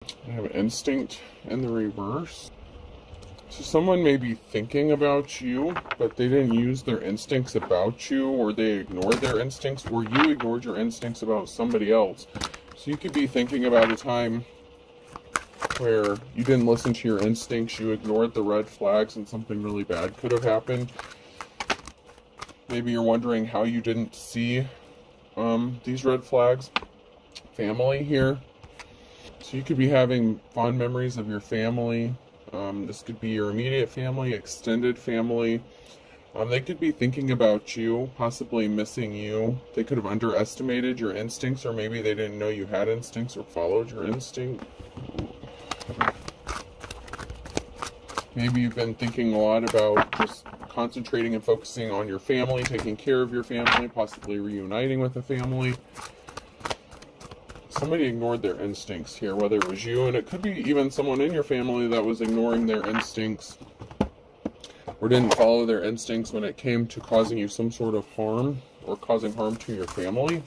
I have instinct in the reverse. So someone may be thinking about you, but they didn't use their instincts about you, or they ignored their instincts, or you ignored your instincts about somebody else. So you could be thinking about a time where you didn't listen to your instincts, you ignored the red flags, and something really bad could have happened. Maybe you're wondering how you didn't see these red flags. Family here. So you could be having fond memories of your family. This could be your immediate family, extended family. They could be thinking about you, possibly missing you. They could have underestimated your instincts, or maybe they didn't know you had instincts or followed your instinct. Maybe you've been thinking a lot about just concentrating and focusing on your family, taking care of your family, possibly reuniting with a family. Somebody ignored their instincts here, whether it was you, and it could be even someone in your family that was ignoring their instincts or didn't follow their instincts when it came to causing you some sort of harm or causing harm to your family.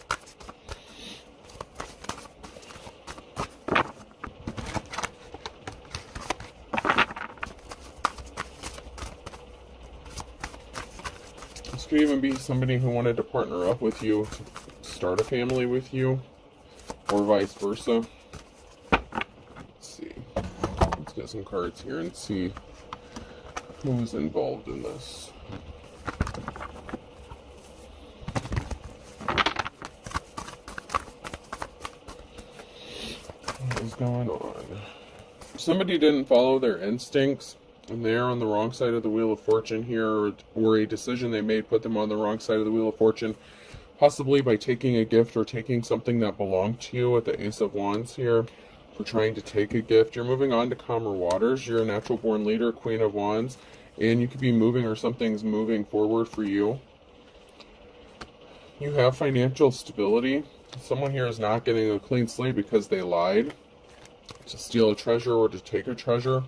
This could even be somebody who wanted to partner up with you to start a family with you, or vice versa. Let's see. Let's get some cards here and see who's involved in this. What is going on? Somebody didn't follow their instincts, and they're on the wrong side of the Wheel of Fortune here, or a decision they made put them on the wrong side of the Wheel of Fortune. Possibly by taking a gift or taking something that belonged to you with the Ace of Wands here. For trying to take a gift. You're moving on to calmer waters. You're a natural born leader, Queen of Wands. And you could be moving, or something's moving forward for you. You have financial stability. Someone here is not getting a clean slate because they lied to steal a treasure or to take a treasure.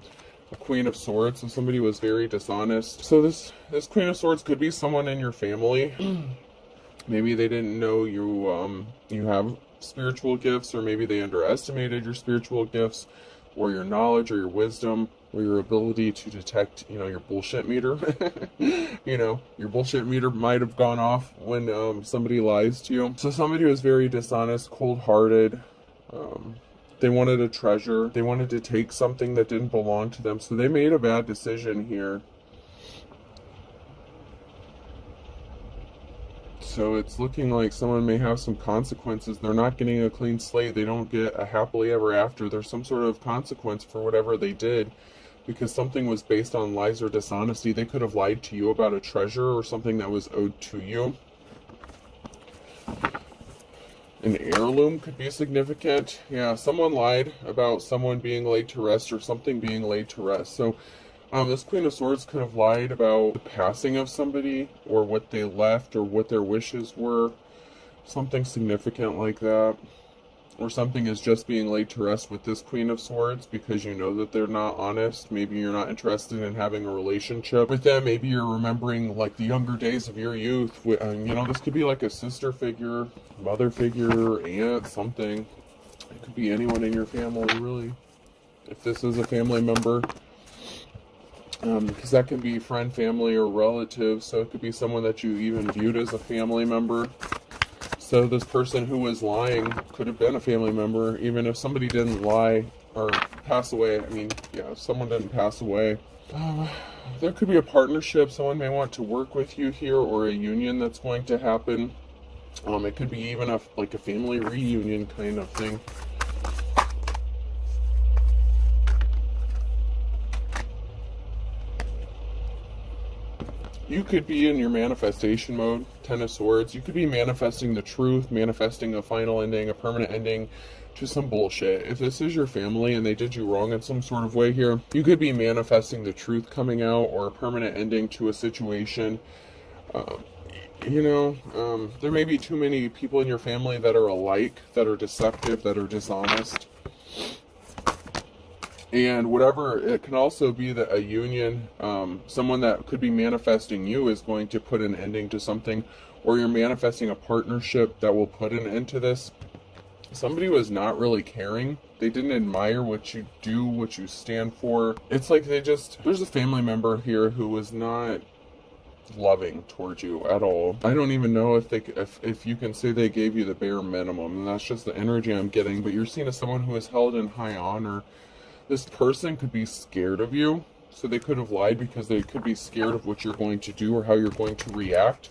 A Queen of Swords. So somebody was very dishonest. So this Queen of Swords could be someone in your family. Maybe they didn't know you have spiritual gifts, or maybe they underestimated your spiritual gifts, or your knowledge, or your wisdom, or your ability to detect, your bullshit meter. Your bullshit meter might have gone off when somebody lies to you. So somebody was very dishonest, cold-hearted. They wanted a treasure. They wanted to take something that didn't belong to them. So they made a bad decision here. So it's looking like someone may have some consequences. They're not getting a clean slate. They don't get a happily ever after. There's some sort of consequence for whatever they did, because something was based on lies or dishonesty. They could have lied to you about a treasure or something that was owed to you. An heirloom could be significant. Yeah, someone lied about someone being laid to rest, or something being laid to rest. So this Queen of Swords could have lied about the passing of somebody, or what they left, or what their wishes were. Something significant like that. Or something is just being laid to rest with this Queen of Swords because you know that they're not honest. Maybe you're not interested in having a relationship with them. Maybe you're remembering like the younger days of your youth. This could be like a sister figure, mother figure, aunt, something. It could be anyone in your family, really. If this is a family member. Because that can be friend, family, or relative. So it could be someone that you even viewed as a family member. So this person who was lying could have been a family member, even if somebody didn't lie or pass away. If someone didn't pass away. There could be a partnership. Someone may want to work with you here, or a union that's going to happen. It could be even a family reunion kind of thing. You could be in your manifestation mode, Ten of Swords. You could be manifesting the truth, manifesting a final ending, a permanent ending to some bullshit. If this is your family and they did you wrong in some sort of way here, you could be manifesting the truth coming out, or a permanent ending to a situation. There may be too many people in your family that are alike, that are deceptive, that are dishonest. And whatever, it can also be that a union, someone that could be manifesting you is going to put an ending to something, or you're manifesting a partnership that will put an end to this. somebody was not really caring. They didn't admire what you do, what you stand for. It's like there's a family member here who was not loving towards you at all. I don't even know if you can say they gave you the bare minimum, and that's just the energy I'm getting. But you're seen as someone who is held in high honor. This person could be scared of you, so they could have lied because they could be scared of what you're going to do or how you're going to react,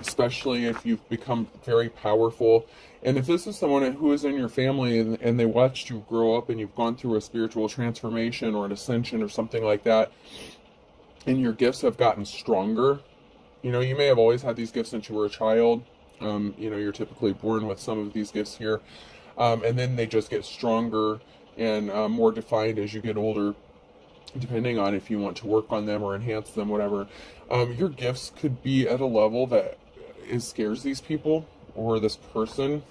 especially if you've become very powerful. And if this is someone who is in your family and they watched you grow up and you've gone through a spiritual transformation or an ascension or something like that, and your gifts have gotten stronger, you know, you may have always had these gifts since you were a child. You know, you're typically born with some of these gifts here, and then they just get stronger and more defined as you get older, depending on if you want to work on them or enhance them, whatever. Your gifts could be at a level that scares these people or this person,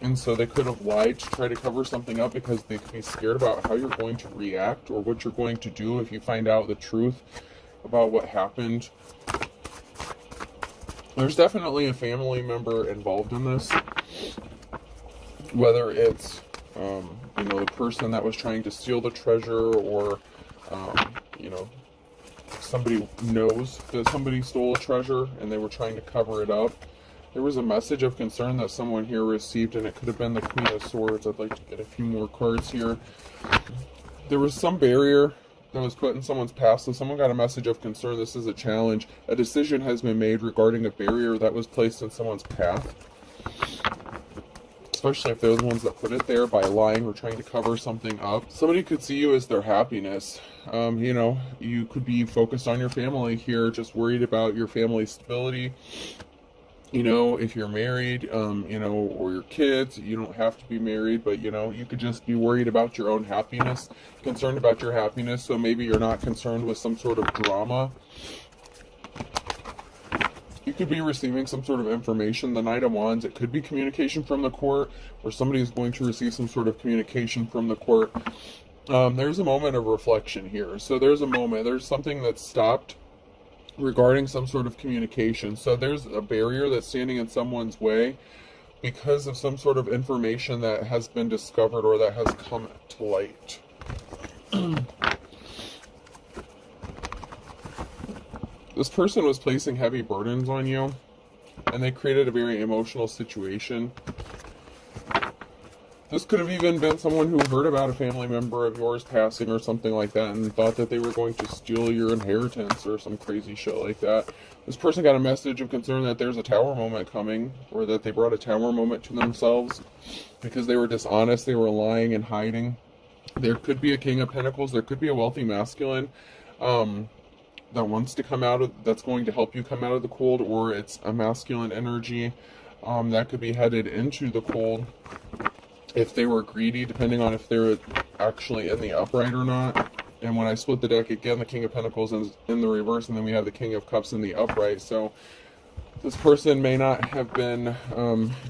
and so they could have lied to try to cover something up because they could be scared about how you're going to react or what you're going to do if you find out the truth about what happened. There's definitely a family member involved in this, whether it's you know, the person that was trying to steal the treasure, or you know, somebody knows that somebody stole a treasure and they were trying to cover it up. There was a message of concern that someone here received, and it could have been the Queen of Swords. I'd like to get a few more cards here. There was some barrier that was put in someone's past, so someone got a message of concern. This is a challenge. A decision has been made regarding a barrier that was placed in someone's path, especially if they're the ones that put it there by lying or trying to cover something up. Somebody could see you as their happiness. You know, you could be focused on your family here, just worried about your family's stability. You know, if you're married, you know, or your kids, you don't have to be married, but, you know, you could just be worried about your own happiness, concerned about your happiness. So maybe you're not concerned with some sort of drama. You could be receiving some sort of information. The Knight of Wands, it could be communication from the court, or somebody is going to receive some sort of communication from the court. There's a moment of reflection here. So there's something that's stopped regarding some sort of communication. So there's a barrier that's standing in someone's way because of some sort of information that has been discovered or that has come to light. This person was placing heavy burdens on you, and they created a very emotional situation. This could have even been someone who heard about a family member of yours passing or something like that and thought that they were going to steal your inheritance or some crazy shit like that. This person got a message of concern that there's a tower moment coming, or that they brought a tower moment to themselves because they were dishonest, they were lying and hiding. There could be a King of Pentacles, there could be a wealthy masculine that wants to come out of, that's going to help you come out of the cold, or it's a masculine energy that could be headed into the cold. If they were greedy, depending on if they're actually in the upright or not. And when I split the deck again, the King of Pentacles is in the reverse, and then we have the King of Cups in the upright. So this person may not have been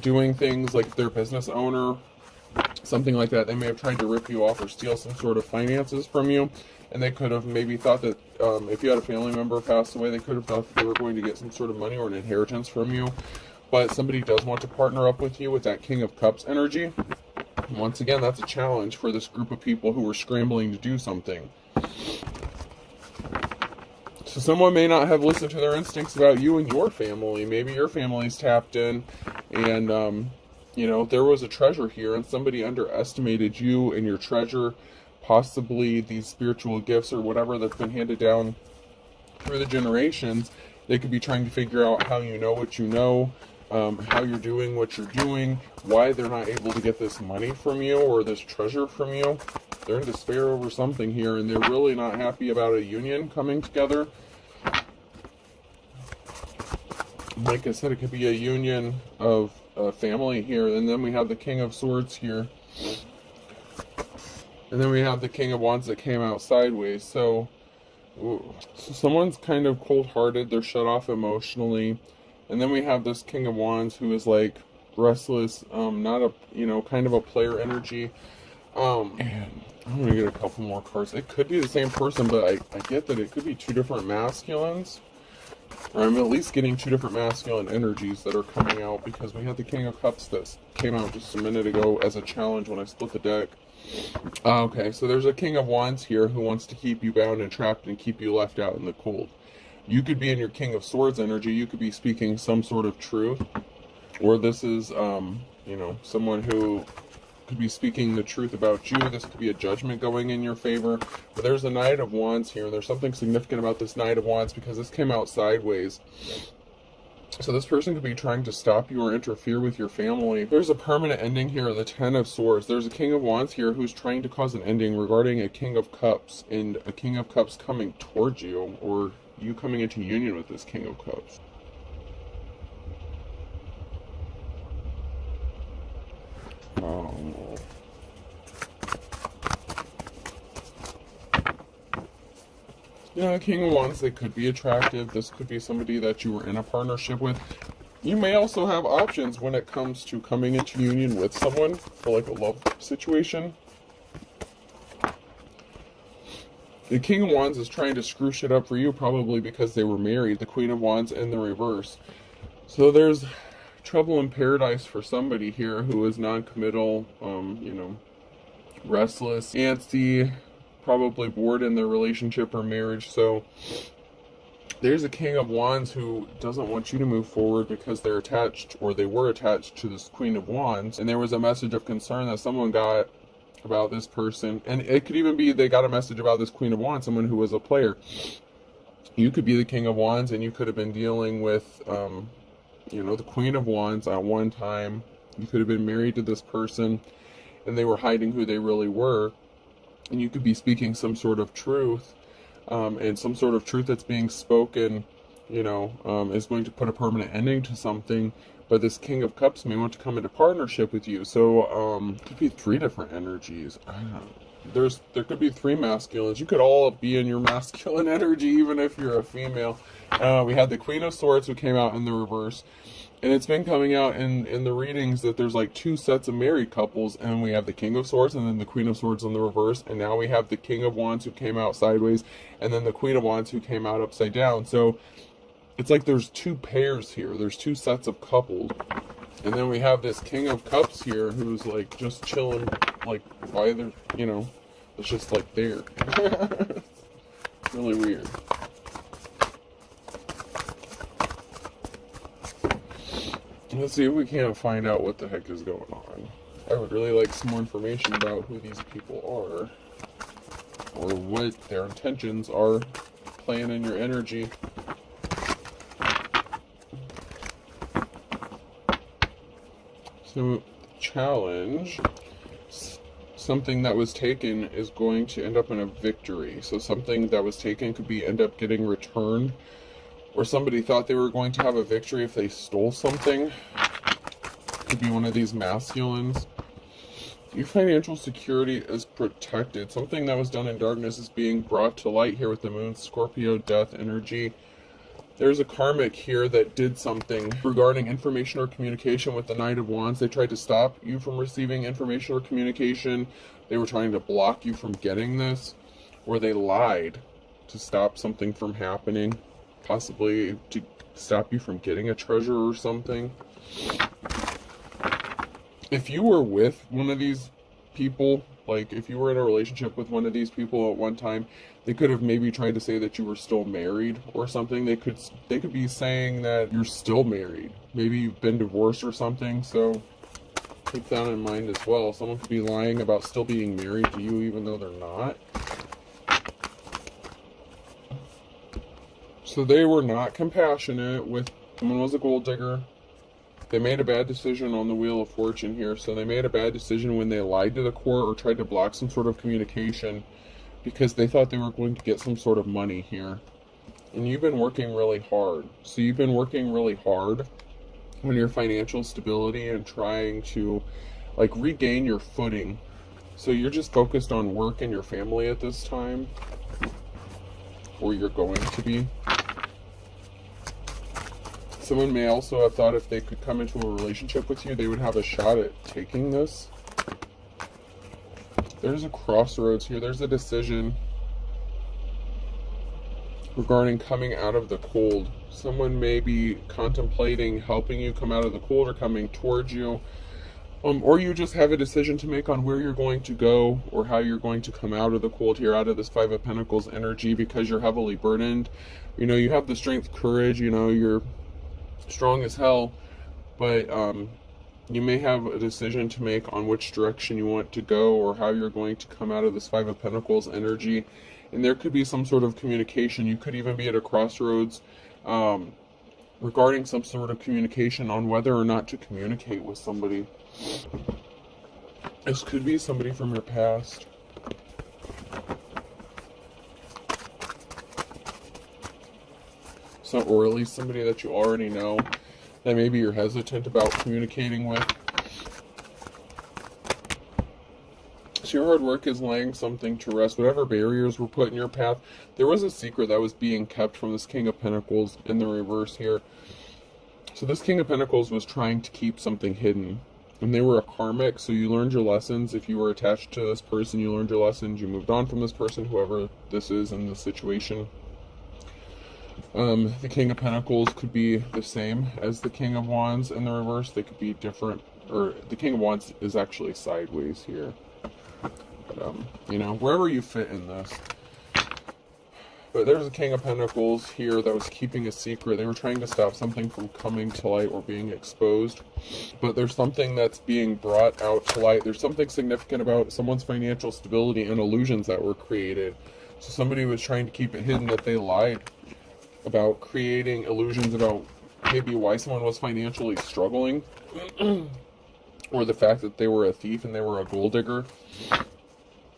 doing things like if they're a business owner, something like that. They may have tried to rip you off or steal some sort of finances from you. And they could have maybe thought that if you had a family member pass away, they could have thought that they were going to get some sort of money or an inheritance from you. But somebody does want to partner up with you with that King of Cups energy. Once again, that's a challenge for this group of people who are scrambling to do something. So someone may not have listened to their instincts about you and your family. Maybe your family's tapped in and, you know, there was a treasure here and somebody underestimated you and your treasure, possibly these spiritual gifts or whatever that's been handed down through the generations. They could be trying to figure out how you know what you know, how you're doing what you're doing, why they're not able to get this money from you or this treasure from you. They're in despair over something here, and they're really not happy about a union coming together. Like I said, it could be a union of a family here, and then we have the King of Swords here. And then we have the King of Wands that came out sideways. So someone's kind of cold-hearted, they're shut off emotionally. And then we have this King of Wands who is like restless, not a, you know, kind of a player energy. And I'm gonna get a couple more cards. It could be the same person, but I get that it could be two different masculines. I'm at least getting two different masculine energies that are coming out, because we had the King of Cups that came out just a minute ago as a challenge when I split the deck. Okay, so there's a King of Wands here who wants to keep you bound and trapped and keep you left out in the cold. You could be in your King of Swords energy. You could be speaking some sort of truth. Or this is, you know, someone who could be speaking the truth about you. This could be a judgment going in your favor. But there's a Knight of Wands here. There's something significant about this Knight of Wands because this came out sideways. So this person could be trying to stop you or interfere with your family. There's a permanent ending here, the Ten of Swords. There's a King of Wands here who's trying to cause an ending regarding a King of Cups, and a King of Cups coming towards you, or you coming into union with this King of Cups. Yeah, King of Wands, they could be attractive. This could be somebody that you were in a partnership with. You may also have options when it comes to coming into union with someone for like a love situation. The King of Wands is trying to screw shit up for you, probably because they were married. The Queen of Wands in the reverse. So there's trouble in paradise for somebody here who is non-committal, you know, restless, antsy, probably bored in their relationship or marriage. So there's a King of Wands who doesn't want you to move forward because they're attached, or they were attached to this Queen of Wands, and there was a message of concern that someone got about this person, and it could even be they got a message about this Queen of Wands, someone who was a player. You could be the King of Wands, and you could have been dealing with you know, the Queen of Wands at one time. You could have been married to this person and they were hiding who they really were, and you could be speaking some sort of truth, and some sort of truth that's being spoken, you know, is going to put a permanent ending to something. But this King of Cups may want to come into partnership with you. So it could be three different energies. There could be three masculines. You could all be in your masculine energy, even if you're a female. We had the Queen of Swords who came out in the reverse, and it's been coming out in the readings that there's like two sets of married couples, and we have the King of Swords and then the Queen of Swords in the reverse, and now we have the King of Wands who came out sideways, and then the Queen of Wands who came out upside down. So it's like there's two pairs here. There's two sets of couples. And then we have this King of Cups here who's like just chilling, like by their, you know, it's just like there. Really weird. Let's see if we can't find out what the heck is going on. I would really like some more information about who these people are, or what their intentions are playing in your energy. So, challenge. Something that was taken is going to end up in a victory. So something that was taken could end up getting returned, or somebody thought they were going to have a victory if they stole something. Could be one of these masculines. Your financial security is protected. Something that was done in darkness is being brought to light here with the Moon, Scorpio, Death energy. There's a karmic here that did something regarding information or communication with the Knight of Wands. They tried to stop you from receiving information or communication. They were trying to block you from getting this, or they lied to stop something from happening, possibly to stop you from getting a treasure or something. If you were with one of these people, like if you were in a relationship with one of these people at one time, they could have maybe tried to say that you were still married or something. They could be saying that you're still married. Maybe you've been divorced or something, so keep that in mind as well. Someone could be lying about still being married to you even though they're not. So they were not compassionate with, someone was a gold digger. They made a bad decision on the Wheel of Fortune here. So they made a bad decision when they lied to the court or tried to block some sort of communication because they thought they were going to get some sort of money here. And you've been working really hard. So you've been working really hard on your financial stability and trying to like regain your footing. So you're just focused on work and your family at this time, or you're going to be. Someone may also have thought if they could come into a relationship with you, they would have a shot at taking this. There's a crossroads here. There's a decision. regarding coming out of the cold. Someone may be contemplating helping you come out of the cold or coming towards you. Or you just have a decision to make on where you're going to go or how you're going to come out of the cold here, out of this Five of Pentacles energy, because you're heavily burdened. You know, you have the strength, courage, you know, you're strong as hell, but you may have a decision to make on which direction you want to go or how you're going to come out of this Five of Pentacles energy. And there could be some sort of communication. You could even be at a crossroads regarding some sort of communication on whether or not to communicate with somebody. This could be somebody from your past. So, or at least somebody that you already know that maybe you're hesitant about communicating with. So your hard work is laying something to rest. Whatever barriers were put in your path, there was a secret that was being kept from this King of Pentacles in the reverse here. So this King of Pentacles was trying to keep something hidden. And they were a karmic, so you learned your lessons. If you were attached to this person, you learned your lessons. You moved on from this person, whoever this is in this situation. The King of Pentacles could be the same as the King of Wands in the reverse. They could be different, or the King of Wands is actually sideways here. But, you know, wherever you fit in this. But there's a King of Pentacles here that was keeping a secret. They were trying to stop something from coming to light or being exposed. But there's something that's being brought out to light. There's something significant about someone's financial stability and illusions that were created. So somebody was trying to keep it hidden that they lied about creating illusions about maybe why someone was financially struggling. Or the fact that they were a thief and they were a gold digger.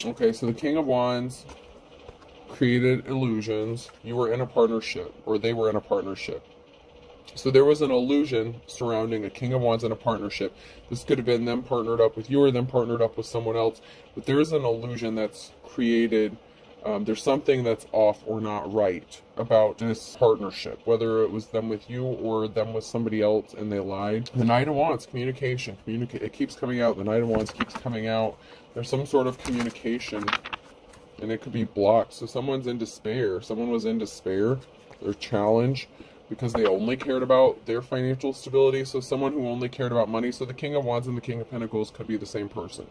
Okay, so the King of Wands created illusions. You were in a partnership, or they were in a partnership. So there was an illusion surrounding a King of Wands in a partnership. This could have been them partnered up with you or them partnered up with someone else. But there is an illusion that's created. There's something that's off or not right about this partnership, whether it was them with you or them with somebody else and they lied. The Knight of Wands, communication. It keeps coming out. The Knight of Wands keeps coming out. There's some sort of communication, and it could be blocked. So someone's in despair. Someone was in despair. They're challenged because they only cared about their financial stability. So someone who only cared about money. So the King of Wands and the King of Pentacles could be the same person.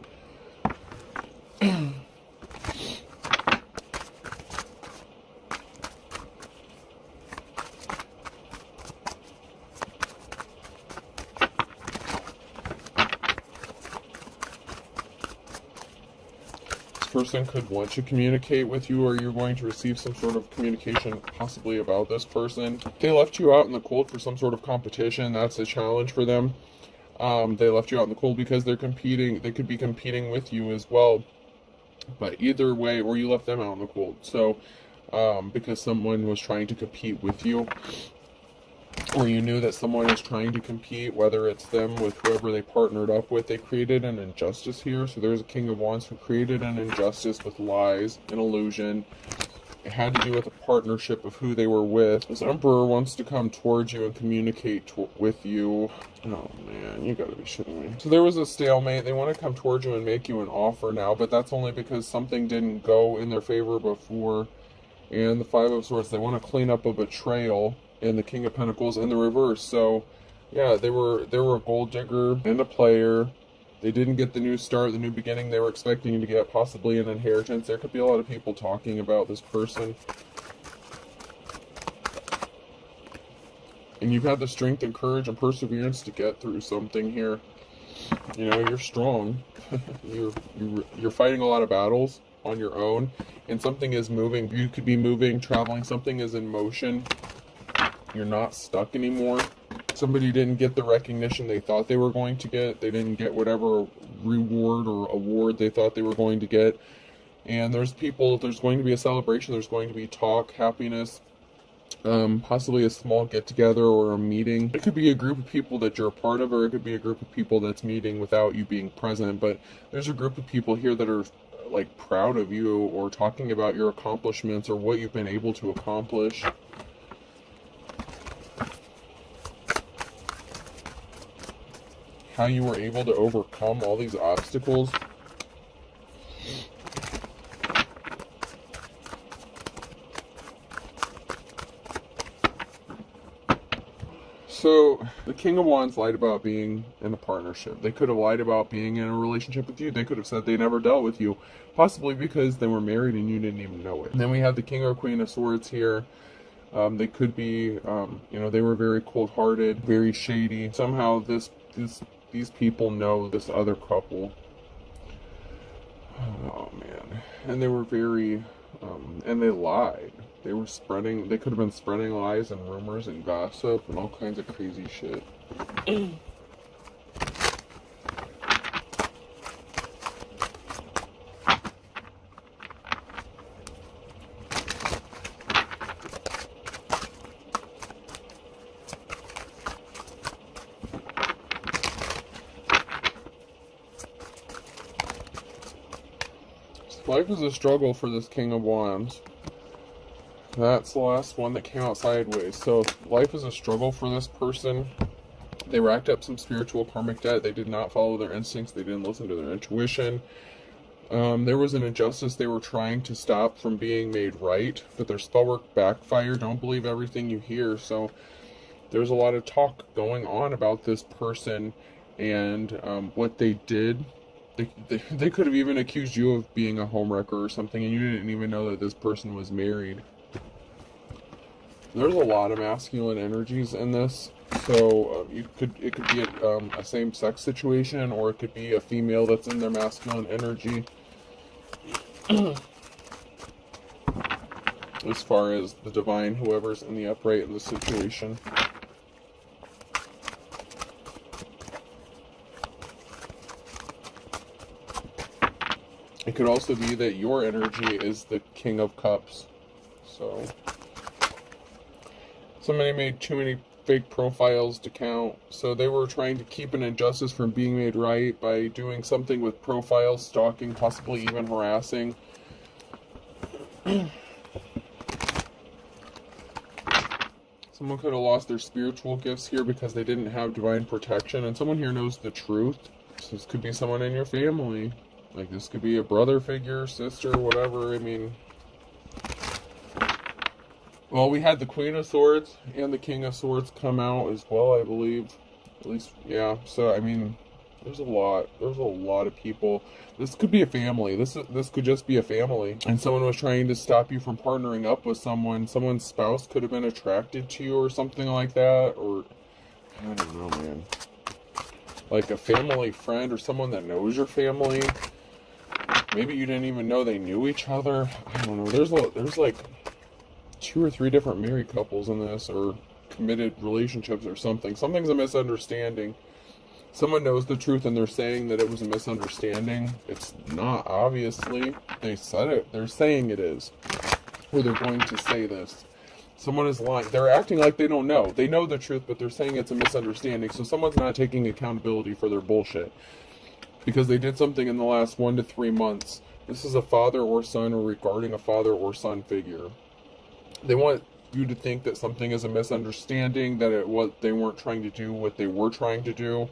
Person could want to communicate with you, or you're going to receive some sort of communication possibly about this person. They left you out in the cold for some sort of competition. That's a challenge for them. They left you out in the cold because they're competing. They could be competing with you as well. But either way, or you left them out in the cold. So because someone was trying to compete with you, or you knew that someone is trying to compete, whether it's them with whoever they partnered up with. They created an injustice here. So there's a King of Wands who created an injustice with lies and illusion. It had to do with a partnership of who they were with. This Emperor wants to come towards you and communicate with you. Oh man, you gotta be shitting me. So there was a stalemate. They want to come towards you and make you an offer now, but that's only because something didn't go in their favor before. And the Five of Swords, they want to clean up a betrayal. And the King of Pentacles in the reverse. So yeah, they were a gold digger and a player. They didn't get the new start, the new beginning they were expecting to get, possibly an inheritance. There could be a lot of people talking about this person. And you've had the strength and courage and perseverance to get through something here. You know, you're strong. you're fighting a lot of battles on your own, and something is moving. You could be moving, traveling. Something is in motion. You're not stuck anymore. Somebody didn't get the recognition they thought they were going to get. They didn't get whatever reward or award they thought they were going to get. And there's going to be a celebration. There's going to be talk, happiness, possibly a small get-together or a meeting. It could be a group of people that you're a part of, or it could be a group of people that's meeting without you being present. But there's a group of people here that are like proud of you, or talking about your accomplishments or what you've been able to accomplish. How you were able to overcome all these obstacles. So, the King of Wands lied about being in a partnership. They could have lied about being in a relationship with you. They could have said they never dealt with you, possibly because they were married and you didn't even know it. And then we have the King or Queen of Swords here. They could be, they were very cold-hearted, very shady. Somehow these people know this other couple. Oh, man. And they were very, and they lied. They could have been spreading lies and rumors and gossip and all kinds of crazy shit. Life is a struggle for this King of Wands. That's the last one that came out sideways. So life is a struggle for this person. They racked up some spiritual karmic debt. They did not follow their instincts. They didn't listen to their intuition. There was an injustice they were trying to stop from being made right, but their spell work backfired. Don't believe everything you hear. So there's a lot of talk going on about this person and what they did. They could have even accused you of being a homewrecker or something, and you didn't even know that this person was married. There's a lot of masculine energies in this, so it could be a same-sex situation, or it could be a female that's in their masculine energy. As far as the divine, whoever's in the upright in the situation. It could also be that your energy is the King of Cups. So somebody made too many fake profiles to count. So they were trying to keep an injustice from being made right by doing something with profiles, stalking, possibly even harassing. Someone could have lost their spiritual gifts here because they didn't have divine protection. And someone here knows the truth. So this could be someone in your family. Like, this could be a brother figure, sister, whatever. I mean, well, we had the Queen of Swords and the King of Swords come out as well, I believe. At least, yeah. So, I mean, there's a lot of people. This could be a family. This could just be a family. And someone was trying to stop you from partnering up with someone. Someone's spouse could have been attracted to you or something like that. Or, I don't know, man. Like a family friend or someone that knows your family. Maybe you didn't even know they knew each other. I don't know. There's like 2 or 3 different married couples in this, or committed relationships or something. Something's a misunderstanding. Someone knows the truth and they're saying that it was a misunderstanding. It's not, obviously. They said it. They're saying it is. Or they're going to say this. Someone is lying. They're acting like they don't know. They know the truth, but they're saying it's a misunderstanding. So someone's not taking accountability for their bullshit. Because they did something in the last 1 to 3 months. This is a father or son, or regarding a father or son figure. They want you to think that something is a misunderstanding, that they weren't trying to do what they were trying to do.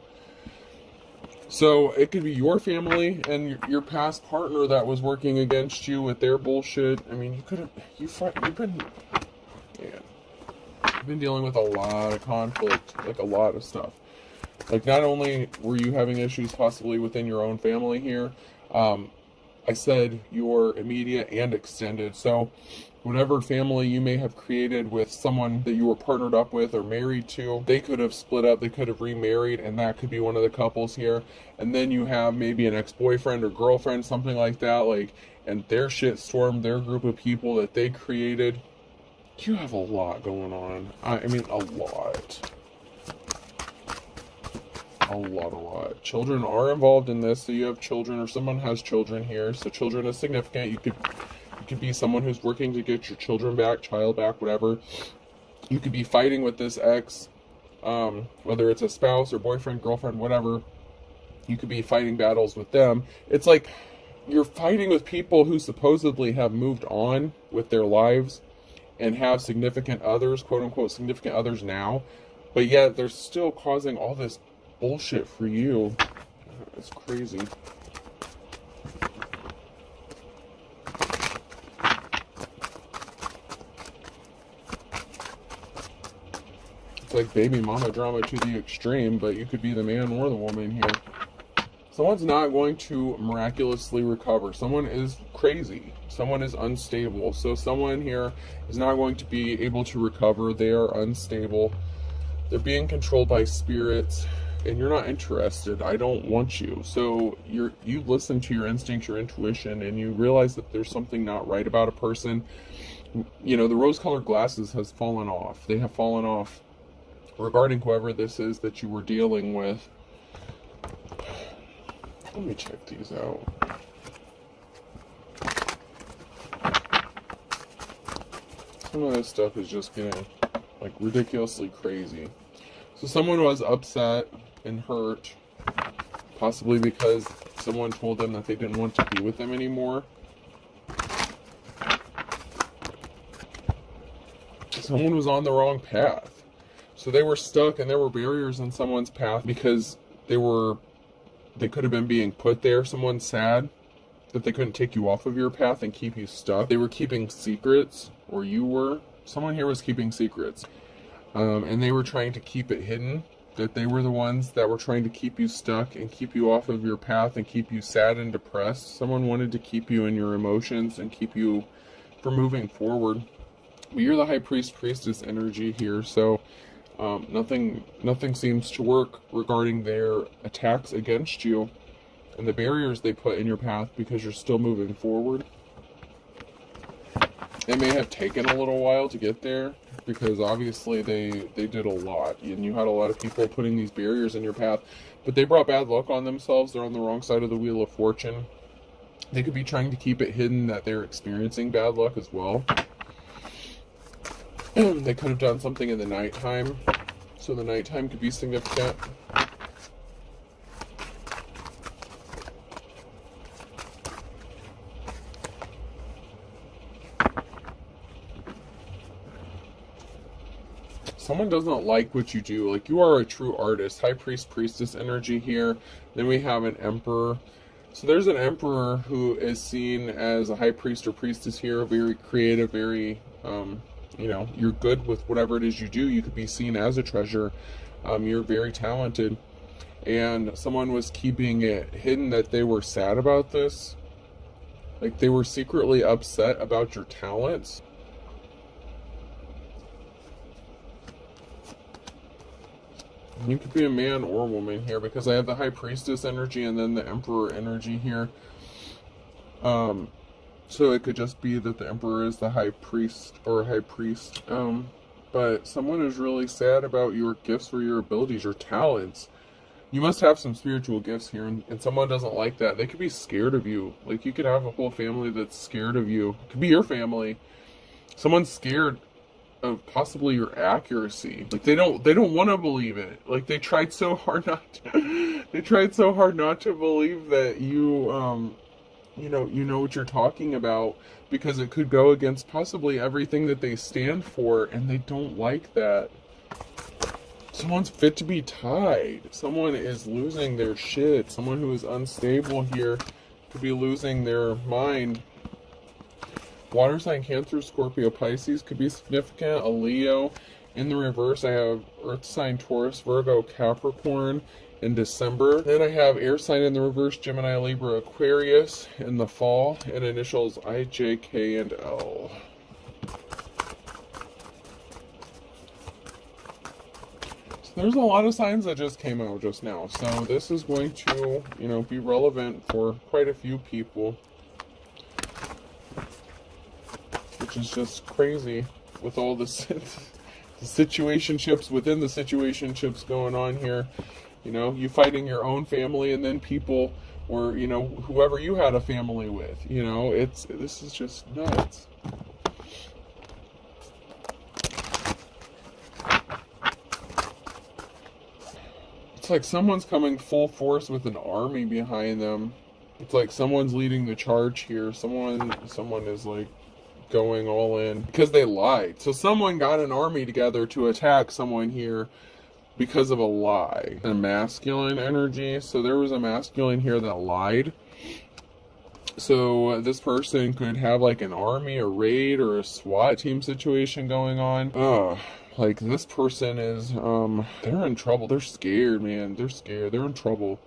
So it could be your family and your past partner that was working against you with their bullshit. I mean, you've been dealing with a lot of conflict, like a lot of stuff. Like, not only were you having issues possibly within your own family here, I said your immediate and extended. So whatever family you may have created with someone that you were partnered up with or married to, they could have split up, they could have remarried, and that could be one of the couples here. And then you have maybe an ex-boyfriend or girlfriend, something like that, like, and their shit stormed their group of people that they created. You have a lot going on. I mean, a lot. A lot. Children are involved in this, so you have children, or someone has children here, so children is significant. You could be someone who's working to get your children back, child back, whatever. You could be fighting with this ex, whether it's a spouse or boyfriend, girlfriend, whatever. You could be fighting battles with them. It's like you're fighting with people who supposedly have moved on with their lives and have significant others, quote-unquote significant others now, but yet they're still causing all this bullshit for you. It's crazy. like baby mama drama to the extreme, but you could be the man or the woman here. Someone's not going to miraculously recover. Someone is crazy. Someone is unstable. So someone here is not going to be able to recover. They are unstable. They're being controlled by spirits, and you're not interested. I don't want you. So you listen to your instinct, your intuition, and you realize that there's something not right about a person. You know, the rose-colored glasses has fallen off. They have fallen off regarding whoever this is that you were dealing with. Let me check these out. Some of this stuff is just getting like ridiculously crazy. So someone was upset and hurt, possibly because someone told them that they didn't want to be with them anymore. Someone was on the wrong path. So they were stuck, and there were barriers in someone's path because they could have been being put there. Someone's sad that they couldn't take you off of your path and keep you stuck. They were keeping secrets, or you were. Someone here was keeping secrets. And they were trying to keep it hidden, that they were the ones that were trying to keep you stuck and keep you off of your path and keep you sad and depressed. Someone wanted to keep you in your emotions and keep you from moving forward. But you're the high priest, priestess energy here, so nothing seems to work regarding their attacks against you and the barriers they put in your path because you're still moving forward. It may have taken a little while to get there because obviously they did a lot, and you had a lot of people putting these barriers in your path, but they brought bad luck on themselves. They're on the wrong side of the Wheel of Fortune. They could be trying to keep it hidden that they're experiencing bad luck as well. They could have done something in the nighttime, so the nighttime could be significant. Someone does not like what you do. Like, you are a true artist. High priest, priestess energy here. Then we have an emperor. So there's an emperor who is seen as a high priest or priestess here, very creative, very, you know, you're good with whatever it is you do. You could be seen as a treasure. You're very talented. And someone was keeping it hidden that they were sad about this. Like, they were secretly upset about your talents. You could be a man or woman here because I have the high priestess energy and then the emperor energy here. So it could just be that the emperor is the high priest or high priest. But someone is really sad about your gifts or your abilities, your talents. You must have some spiritual gifts here, and someone doesn't like that. They could be scared of you. Like, you could have a whole family that's scared of you. It could be your family. Someone's scared of possibly your accuracy. Like, they don't want to believe it. Like, they tried so hard not to believe that you you know what you're talking about, because it could go against possibly everything that they stand for, and they don't like that. Someone's fit to be tied. Someone is losing their shit. Someone who is unstable here could be losing their mind. Water sign, Cancer, Scorpio, Pisces could be significant. A Leo. In the reverse, I have Earth sign, Taurus, Virgo, Capricorn in December. Then I have air sign in the reverse, Gemini, Libra, Aquarius in the fall, and initials I, J, K, and L. So there's a lot of signs that just came out just now. So this is going to, be relevant for quite a few people, which is just crazy with all the situationships within the situationships going on here. You fighting your own family, and then people, or whoever you had a family with. This is just nuts. It's like someone's coming full force with an army behind them. It's like someone's leading the charge here. Someone is like going all in because they lied. So someone got an army together to attack someone here because of a lie. A masculine energy. So there was a masculine here that lied. So this person could have like an army, a raid, or a SWAT team situation going on. Like, this person is, they're in trouble. They're scared, man. They're scared. They're in trouble.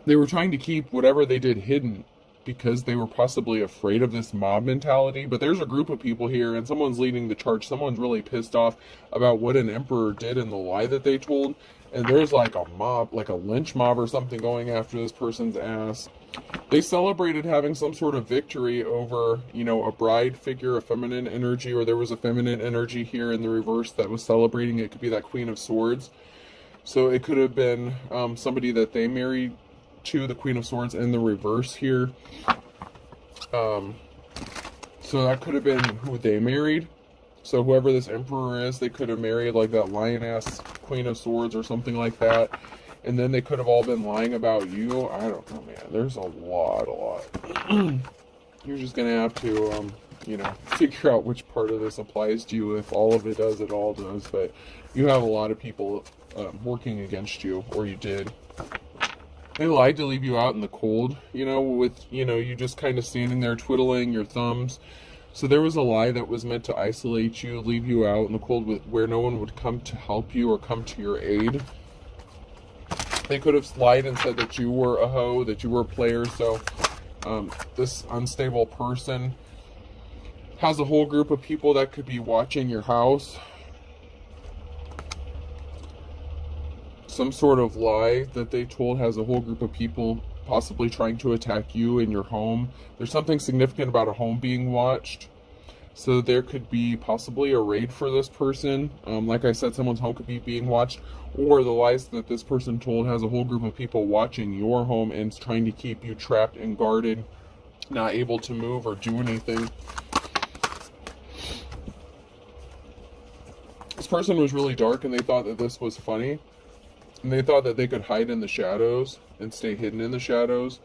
They were trying to keep whatever they did hidden because they were possibly afraid of this mob mentality. But there's a group of people here, and someone's leading the charge. Someone's really pissed off about what an emperor did and the lie that they told. And there's like a mob, like a lynch mob or something going after this person's ass. They celebrated having some sort of victory over, you know, a bride figure, a feminine energy, or there was a feminine energy here in the reverse that was celebrating. It could be that Queen of Swords. So it could have been somebody that they married to, the Queen of Swords in the reverse here. So that could have been who they married. So whoever this emperor is, they could have married like that lion-ass Queen of Swords or something like that. And then they could have all been lying about you. I don't know, man. There's a lot. You're just going to have to, you know, figure out which part of this applies to you. If all of it does, it all does. But you have a lot of people working against you, or you did. They lied to leave you out in the cold, you know, with, you know, you just kind of standing there twiddling your thumbs. So there was a lie that was meant to isolate you, leave you out in the cold where no one would come to help you or come to your aid. They could have lied and said that you were a hoe, that you were a player. So this unstable person has a whole group of people that could be watching your house. Some sort of lie that they told has a whole group of people possibly trying to attack you in your home. There's something significant about a home being watched. So there could be possibly a raid for this person. Like I said, someone's home could be being watched. Or the lies that this person told has a whole group of people watching your home and trying to keep you trapped and guarded, not able to move or do anything. This person was really dark and they thought that this was funny. And they thought that they could hide in the shadows and stay hidden in the shadows.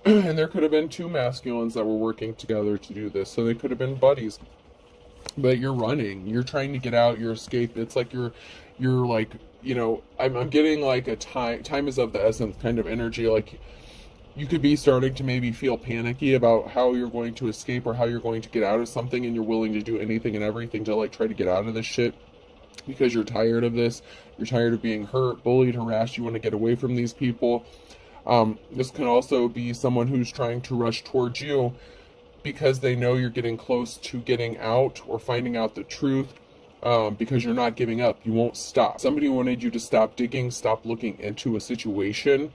And there could have been two masculines that were working together to do this. So they could have been buddies. But you're running. You're trying to get out. You're escaping. It's like you're like, you know, I'm getting like a time is of the essence kind of energy. Like you could be starting to maybe feel panicky about how you're going to escape or how you're going to get out of something. And you're willing to do anything and everything to like try to get out of this shit. Because you're tired of this. You're tired of being hurt, bullied, harassed. You want to get away from these people. This can also be someone who's trying to rush towards you because they know you're getting close to getting out or finding out the truth, because you're not giving up. You won't stop. Somebody wanted you to stop digging, stop looking into a situation.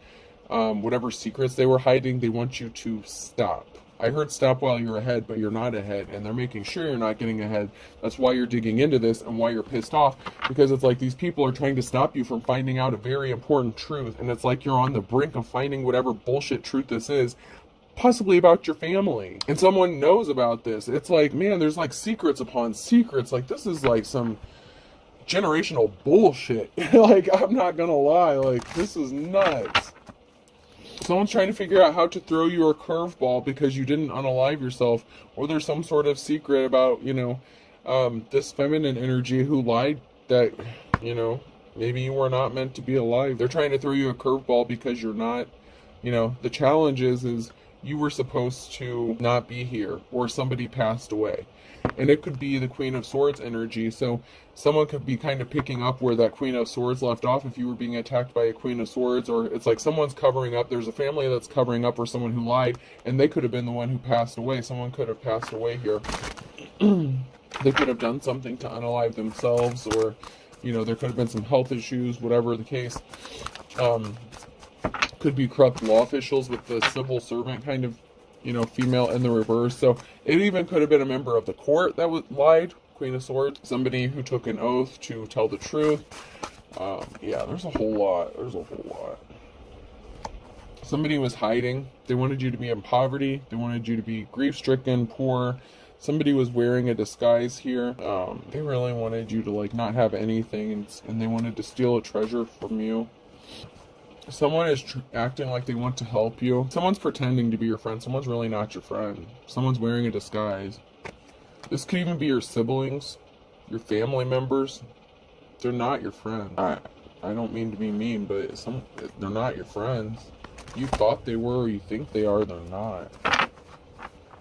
Whatever secrets they were hiding, they want you to stop. I heard stop while you're ahead, but you're not ahead, and they're making sure you're not getting ahead. That's why you're digging into this and why you're pissed off, because it's like these people are trying to stop you from finding out a very important truth, and it's like you're on the brink of finding whatever bullshit truth this is, possibly about your family, and someone knows about this. It's like, man, there's like secrets upon secrets. Like, this is like some generational bullshit. Like, I'm not gonna lie, like, this is nuts. Someone's trying to figure out how to throw you a curveball because you didn't unalive yourself, or there's some sort of secret about, you know, this feminine energy who lied that, you know, maybe you were not meant to be alive. They're trying to throw you a curveball because you're not, you know, the challenge is you were supposed to not be here, or somebody passed away. And it could be the Queen of Swords energy. So someone could be kind of picking up where that Queen of Swords left off if you were being attacked by a Queen of Swords, or it's like someone's covering up. There's a family that's covering up for someone who lied, and they could have been the one who passed away. Someone could have passed away here. They could have done something to unalive themselves, or, you know, there could have been some health issues, whatever the case. Could be corrupt law officials with the civil servant kind of, you know, female in the reverse. So it even could have been a member of the court that lied, Queen of Swords. Somebody who took an oath to tell the truth. Yeah, there's a whole lot. Somebody was hiding. They wanted you to be in poverty. They wanted you to be grief-stricken, poor. Somebody was wearing a disguise here. They really wanted you to, like, not have anything, and they wanted to steal a treasure from you. Someone is acting like they want to help you. Someone's pretending to be your friend. Someone's really not your friend. Someone's wearing a disguise. This could even be your siblings, your family members. They're not your friend. I don't mean to be mean, but they're not your friends. You thought they were, or you think they are, they're not.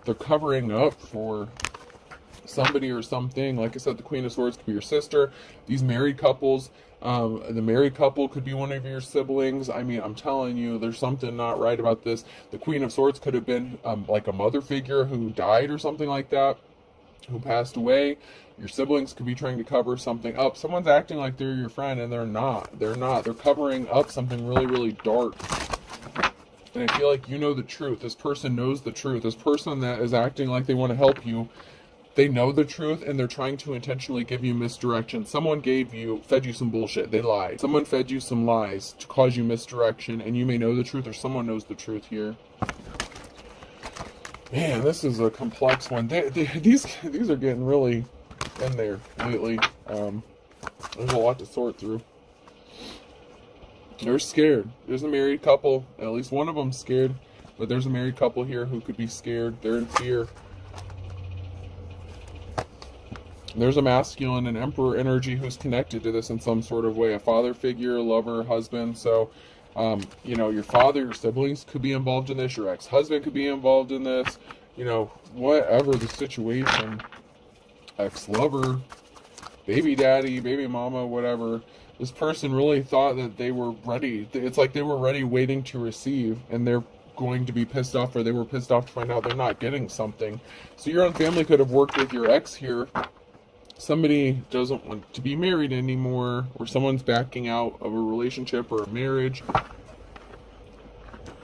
They're covering up for somebody or something. Like I said, the Queen of Swords could be your sister. These married couples, the married couple could be one of your siblings. I mean, I'm telling you, there's something not right about this. The Queen of Swords could have been like a mother figure who died or something like that, who passed away. Your siblings could be trying to cover something up. Someone's acting like they're your friend, and they're not. They're not. They're covering up something really, really dark. And I feel like you know the truth. This person knows the truth. This person that is acting like they want to help you, they know the truth, and they're trying to intentionally give you misdirection. Someone fed you some bullshit. They lied. Someone fed you some lies to cause you misdirection, and you may know the truth, or someone knows the truth here. Man, this is a complex one. These are getting really in there lately. There's a lot to sort through. They're scared. There's a married couple. At least one of them's scared. But there's a married couple here who could be scared. They're in fear. There's a masculine and emperor energy who's connected to this in some sort of way. A father figure, lover, husband. So, you know, your father, your siblings could be involved in this. Your ex-husband could be involved in this. You know, whatever the situation. Ex-lover, baby daddy, baby mama, whatever. This person really thought that they were ready. It's like they were ready, waiting to receive, and they're going to be pissed off, or they were pissed off to find out they're not getting something. So your own family could have worked with your ex here. Somebody doesn't want to be married anymore, or someone's backing out of a relationship or a marriage.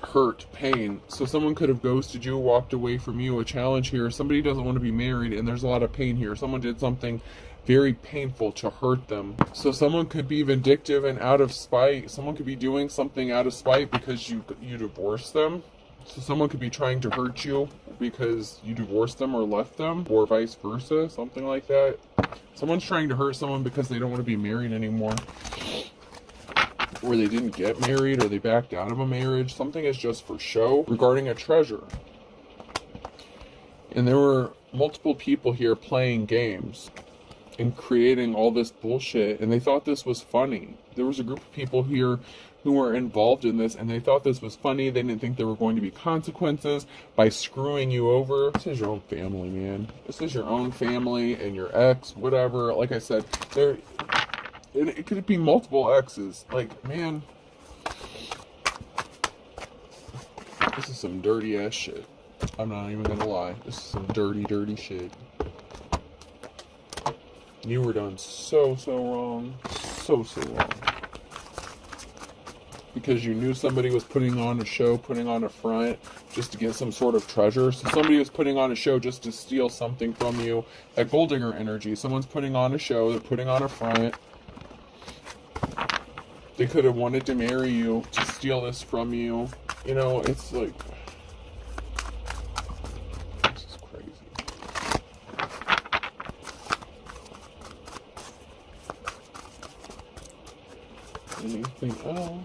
Hurt, pain. So someone could have ghosted you, walked away from you. A challenge here. Somebody doesn't want to be married, and there's a lot of pain here. Someone did something very painful to hurt them. So someone could be vindictive and out of spite. Someone could be doing something out of spite because you divorced them. So someone could be trying to hurt you because you divorced them or left them, or vice versa, something like that. Someone's trying to hurt someone because they don't want to be married anymore, or they didn't get married, or they backed out of a marriage. Something is just for show regarding a treasure. And there were multiple people here playing games and creating all this bullshit, and they thought this was funny. There was a group of people here who were involved in this, and they thought this was funny. They didn't think there were going to be consequences by screwing you over. This is your own family, man. This is your own family and your ex, whatever. Like I said, it could be multiple exes. Like, man, this is some dirty ass shit. I'm not even gonna lie. This is some dirty, dirty shit. You were done so wrong. So wrong. Because you knew somebody was putting on a show, putting on a front, just to get some sort of treasure. So somebody was putting on a show just to steal something from you. That gold digger energy. Someone's putting on a show, they're putting on a front. They could have wanted to marry you to steal this from you. You know, it's like, this is crazy. Anything else?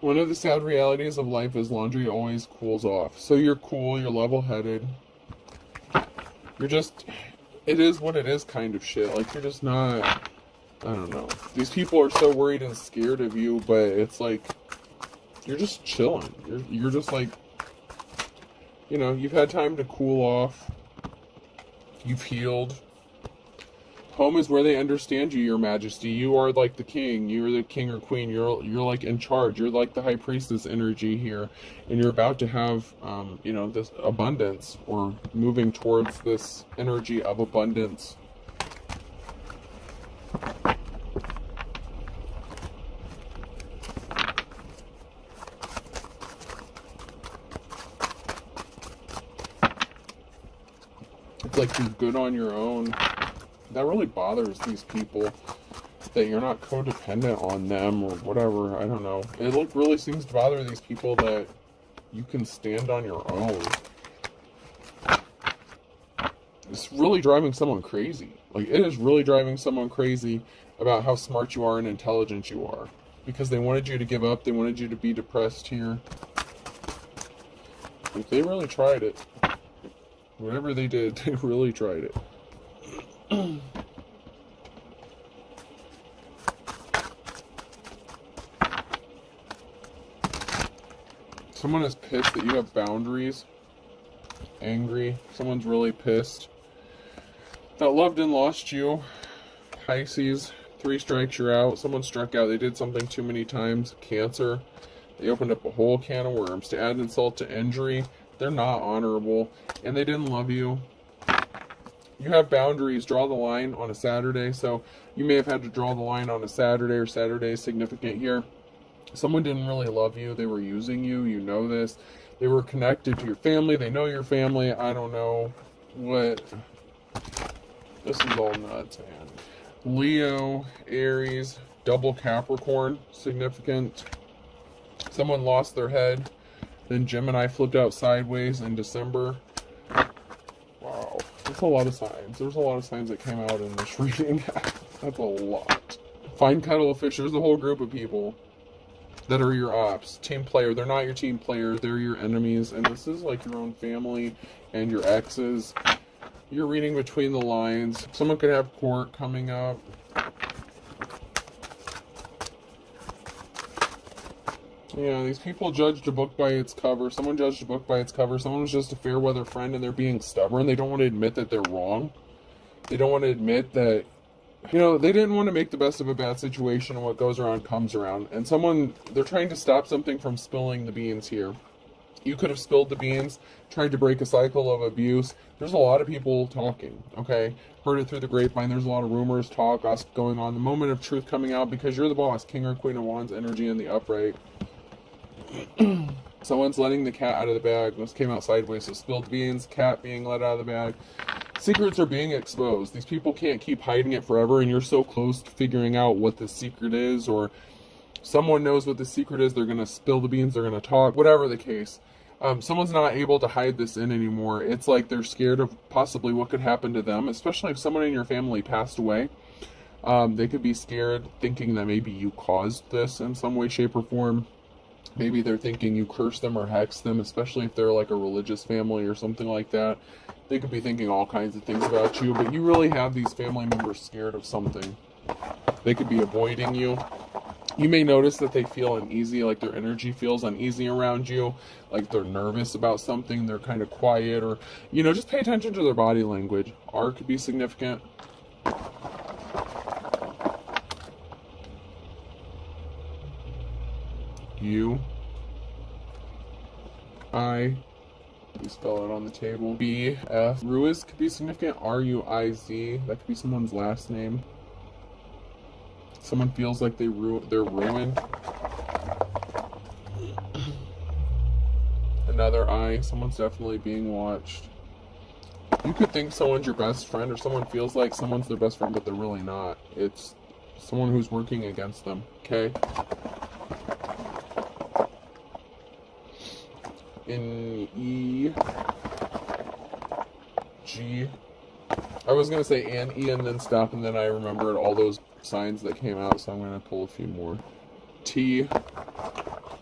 One of the sad realities of life is laundry always cools off. So you're cool, you're level-headed. You're just, it is what it is kind of shit. Like, you're just not, I don't know. These people are so worried and scared of you, but it's like, you're just chilling. You're just like, you know, you've had time to cool off. You've healed. Home is where they understand you, your majesty. You are like the king. You're the king or queen. You're like in charge. You're like the high priestess energy here. And you're about to have, you know, this abundance, or moving towards this energy of abundance. It's like you're good on your own. That really bothers these people, that you're not codependent on them or whatever. I don't know. It really seems to bother these people that you can stand on your own. It's really driving someone crazy. Like, it is really driving someone crazy about how smart you are and intelligent you are. Because they wanted you to give up. They wanted you to be depressed here. Like, they really tried it. Whatever they did, they really tried it. Someone is pissed that you have boundaries. Angry. Someone's really pissed. That loved and lost you. Pisces. 3 strikes, you're out. Someone struck out. They did something too many times. Cancer. They opened up a whole can of worms. To add insult to injury, they're not honorable. And they didn't love you. You have boundaries. Draw the line on a Saturday. So you may have had to draw the line on a Saturday, or Saturday is significant here. Someone didn't really love you. They were using you. You know this. They were connected to your family. They know your family. I don't know what. This is all nuts, man. Leo, Aries, double Capricorn, significant. Someone lost their head. Then Gemini flipped out sideways in December. Wow. That's a lot of signs. There's a lot of signs that came out in this reading. That's a lot. Find cuttlefish. There's a whole group of people that are your ops. Team player. They're not your team player. They're your enemies. And this is like your own family and your exes. You're reading between the lines. Someone could have court coming up. Yeah, these people judged a book by its cover. Someone judged a book by its cover. Someone was just a fair weather friend and they're being stubborn. They don't want to admit that they're wrong. They don't want to admit that, you know, they didn't want to make the best of a bad situation, and what goes around comes around. And they're trying to stop something from spilling the beans here. You could have spilled the beans, tried to break a cycle of abuse. There's a lot of people talking, okay? Heard it through the grapevine. There's a lot of rumors, talk, us going on. The moment of truth coming out because you're the boss. King or Queen of Wands energy in the upright. Someone's letting the cat out of the bag. This came out sideways, so spilled beans, cat being let out of the bag. Secrets are being exposed. These people can't keep hiding it forever, and you're so close to figuring out what the secret is, or someone knows what the secret is. They're going to spill the beans. They're going to talk. Whatever the case. Someone's not able to hide this in anymore. It's like they're scared of possibly what could happen to them, especially if someone in your family passed away. They could be scared, thinking that maybe you caused this in some way, shape, or form. Maybe they're thinking you cursed them or hexed them, especially if they're like a religious family or something like that. They could be thinking all kinds of things about you, but you really have these family members scared of something. They could be avoiding you. You may notice that they feel uneasy, like their energy feels uneasy around you, like they're nervous about something, they're kind of quiet, or, you know, just pay attention to their body language. R could be significant. U, I, we spell it on the table. B, F, Ruiz could be significant. R-U-I-Z, that could be someone's last name. Someone feels like they're ruined. Another I, someone's definitely being watched. You could think someone's your best friend, or someone feels like someone's their best friend, but they're really not. It's someone who's working against them, okay? In E, G, I was going to say and E and then stop, and then I remembered all those signs that came out, so I'm going to pull a few more. T,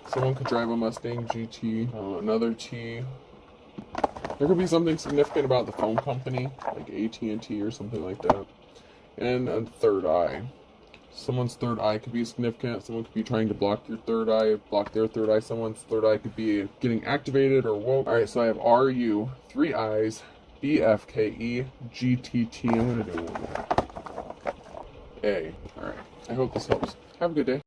someone could drive a Mustang GT, another T. There could be something significant about the phone company, like AT&T or something like that. And a third eye. Someone's third eye could be significant. Someone could be trying to block your third eye, block their third eye. Someone's third eye could be getting activated or woke. All right, so I have RU, 3 eyes, BFKE, GTT. I'm going to do one more. A. All right, I hope this helps. Have a good day.